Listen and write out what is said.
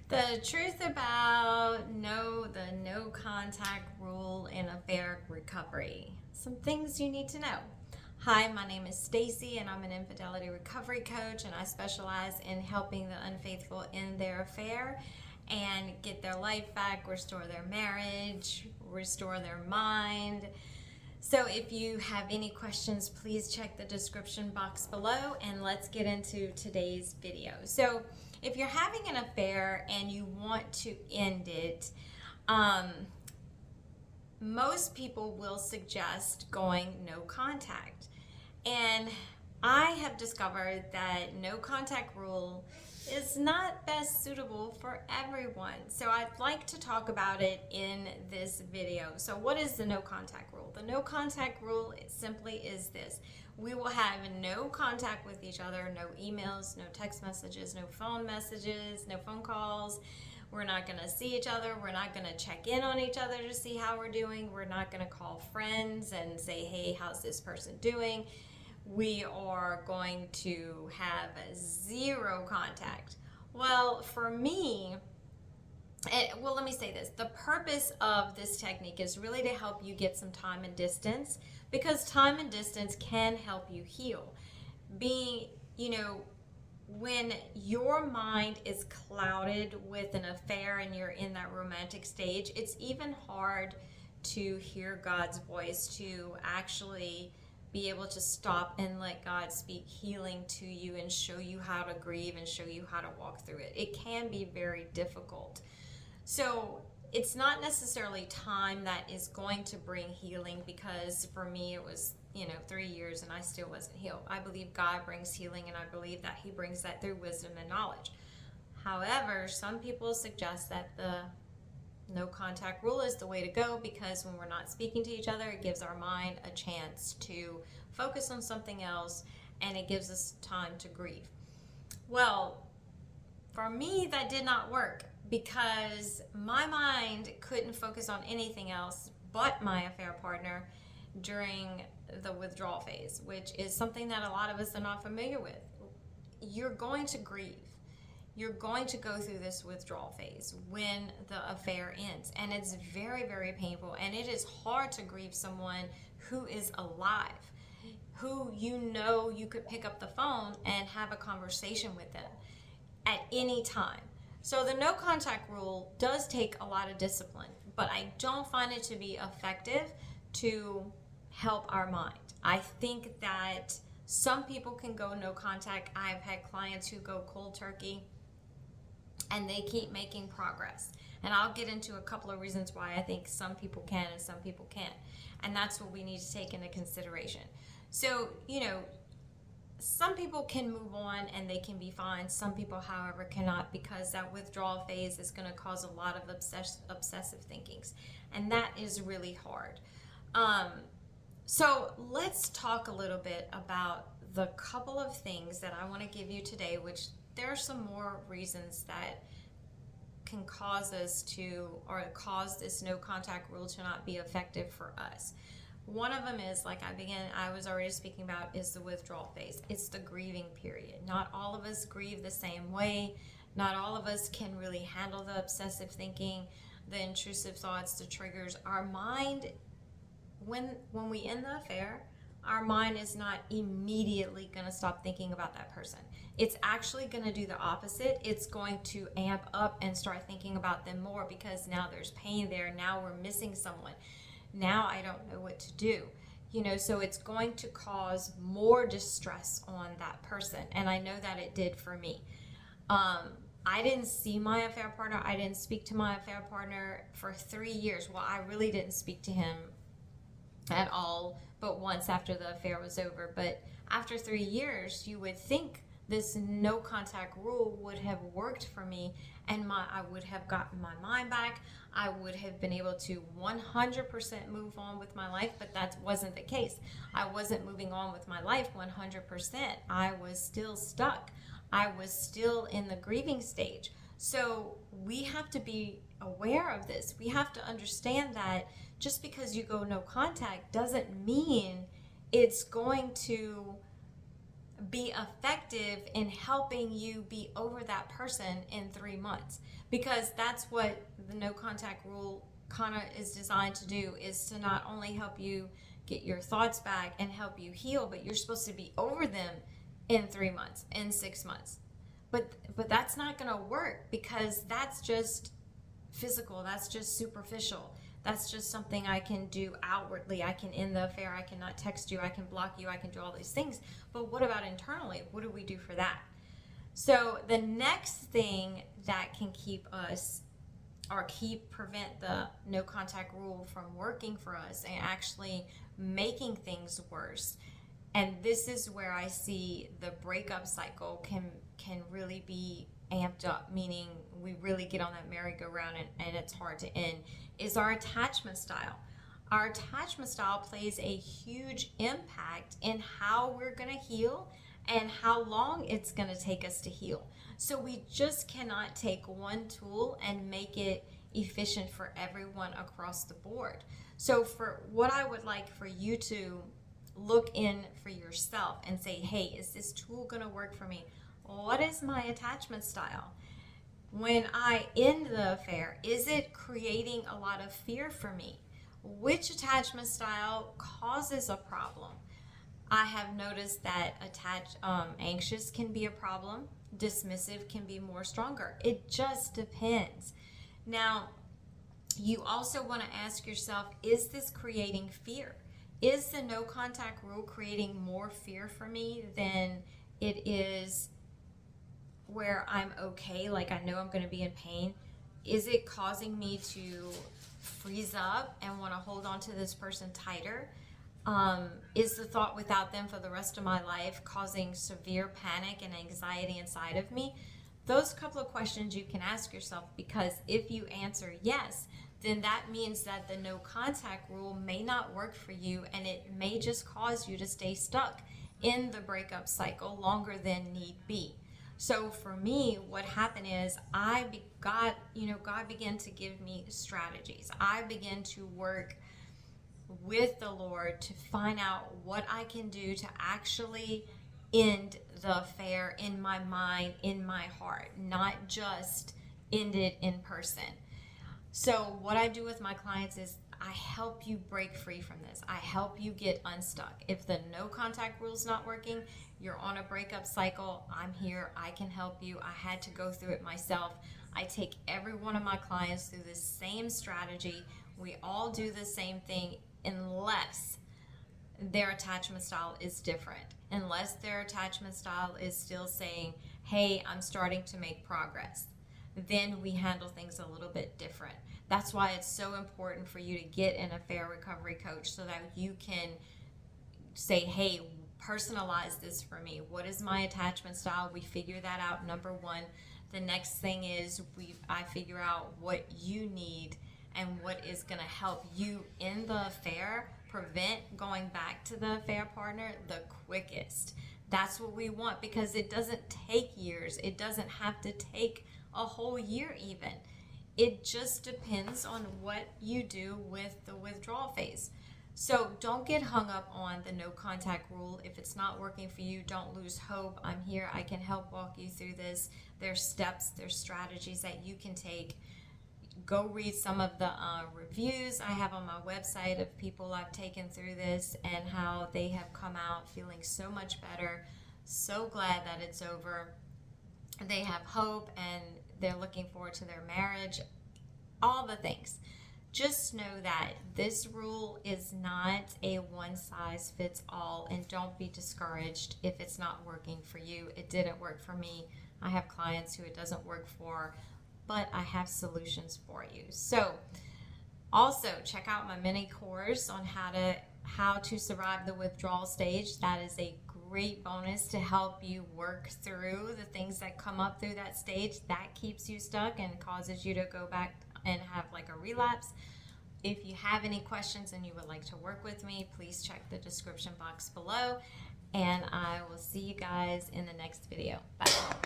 The truth about the no contact rule in affair recovery. Some things you need to know. Hi, my name is Stacey and I'm an infidelity recovery coach, and I specialize in helping the unfaithful end their affair and get their life back, restore their marriage, restore their mind. So if you have any questions, please check the description box below and let's get into today's video. So if you're having an affair and you want to end it, most people will suggest going no contact. And I have discovered that no contact rule is not best suitable for everyone. So I'd like to talk about it in this video. So what is the no contact rule? The no contact rule simply is this. We will have no contact with each other, no emails, no text messages, no phone messages, no phone calls. We're not going to see each other. We're not going to check in on each other to see how we're doing. We're not going to call friends and say, hey, how's this person doing? We are going to have zero contact. Well, for me, let me say this. The purpose of this technique is really to help you get some time and distance, because time and distance can help you heal. When your mind is clouded with an affair and you're in that romantic stage, it's even hard to hear God's voice, to actually be able to stop and let God speak healing to you and show you how to grieve and show you how to walk through it. It can be very difficult. So it's not necessarily time that is going to bring healing, because for me it was 3 years and I still wasn't healed. I believe God brings healing, and I believe that he brings that through wisdom and knowledge. However, some people suggest that the no contact rule is the way to go, because when we're not speaking to each other, it gives our mind a chance to focus on something else, and it gives us time to grieve. Well, for me, that did not work, because my mind couldn't focus on anything else but my affair partner during the withdrawal phase, which is something that a lot of us are not familiar with. You're going to grieve. You're going to go through this withdrawal phase when the affair ends, and it's very, very painful, and it is hard to grieve someone who is alive, who you could pick up the phone and have a conversation with them at any time. So the no contact rule does take a lot of discipline, but I don't find it to be effective to help our mind. I think that some people can go no contact. I've had clients who go cold turkey and they keep making progress. And I'll get into a couple of reasons why I think some people can and some people can't. And that's what we need to take into consideration. So, some people can move on and they can be fine. Some people, however, cannot, because that withdrawal phase is going to cause a lot of obsessive thinkings. And that is really hard. So let's talk a little bit about the couple of things that I want to give you today, which there are some more reasons that can cause us to, or cause this no contact rule to not be effective for us. One of them is, like I was already speaking about, is the withdrawal phase. It's the grieving period. Not all of us grieve the same way. Not all of us can really handle the obsessive thinking, the intrusive thoughts, the triggers. Our mind, when we end the affair, our mind is not immediately going to stop thinking about that person. It's actually going to do the opposite. It's going to amp up and start thinking about them more, because now there's pain there. Now we're missing someone. Now I don't know what to do. So it's going to cause more distress on that person. And I know that it did for me. I didn't see my affair partner. I didn't speak to my affair partner for 3 years. Well, I really didn't speak to him at all, but once after the affair was over. But after 3 years, you would think this no contact rule would have worked for me, and I would have gotten my mind back. I would have been able to 100% move on with my life, but that wasn't the case. I wasn't moving on with my life 100%. I was still stuck. I was still in the grieving stage. So we have to be aware of this. We have to understand that just because you go no contact doesn't mean it's going to be effective in helping you be over that person in 3 months, because that's what the no contact rule kind of is designed to do, is to not only help you get your thoughts back and help you heal, but you're supposed to be over them in 3 months, in 6 months. But that's not going to work, because that's just physical, that's just superficial. That's just something I can do outwardly. I can end the affair, I cannot text you, I can block you, I can do all these things. But what about internally? What do we do for that? So the next thing that can keep us, or prevent the no contact rule from working for us and actually making things worse, and this is where I see the breakup cycle can really be amped up, meaning we really get on that merry-go-round and it's hard to end, is our attachment style. Our attachment style plays a huge impact in how we're going to heal and how long it's going to take us to heal. So we just cannot take one tool and make it efficient for everyone across the board. So for what I would like for you to look in for yourself and say, hey, is this tool going to work for me? What is my attachment style? When I end the affair, is it creating a lot of fear for me? Which attachment style causes a problem? I have noticed that anxious can be a problem. Dismissive can be more stronger. It just depends. Now, you also want to ask yourself, is this creating fear? Is the no contact rule creating more fear for me than it is where I'm okay, like I know I'm going to be in pain? Is it causing me to freeze up and want to hold on to this person tighter? Is the thought without them for the rest of my life causing severe panic and anxiety inside of me? Those couple of questions you can ask yourself, because if you answer yes, then that means that the no contact rule may not work for you, and it may just cause you to stay stuck in the breakup cycle longer than need be. So for me, what happened is God began to give me strategies. I began to work with the Lord to find out what I can do to actually end the affair in my mind, in my heart, not just end it in person. So what I do with my clients is I help you break free from this. I help you get unstuck. If the no contact rule is not working, you're on a breakup cycle, I'm here. I can help you. I had to go through it myself. I take every one of my clients through the same strategy. We all do the same thing, unless their attachment style is different. Unless their attachment style is still saying, hey, I'm starting to make progress. Then we handle things a little bit different. That's why it's so important for you to get an affair recovery coach, so that you can say, hey, personalize this for me. What is my attachment style? We figure that out, number one. The next thing is I figure out what you need and what is going to help you in the affair prevent going back to the affair partner the quickest. That's what we want, because it doesn't take years. It doesn't have to take a whole year even. It just depends on what you do with the withdrawal phase. So don't get hung up on the no contact rule. If it's not working for you, don't lose hope. I'm here. I can help walk you through this. There's steps, there's strategies that you can take. Go read some of the reviews I have on my website of people I've taken through this and how they have come out feeling so much better. So glad that it's over. They have hope and they're looking forward to their marriage. All the things. Just know that this rule is not a one-size-fits-all, and don't be discouraged if it's not working for you. It didn't work for me. I have clients who it doesn't work for, but I have solutions for you. So also check out my mini course on how to survive the withdrawal stage. That is a great bonus to help you work through the things that come up through that stage that keeps you stuck and causes you to go back and have like a relapse. If you have any questions and you would like to work with me, please check the description box below, and I will see you guys in the next video. Bye.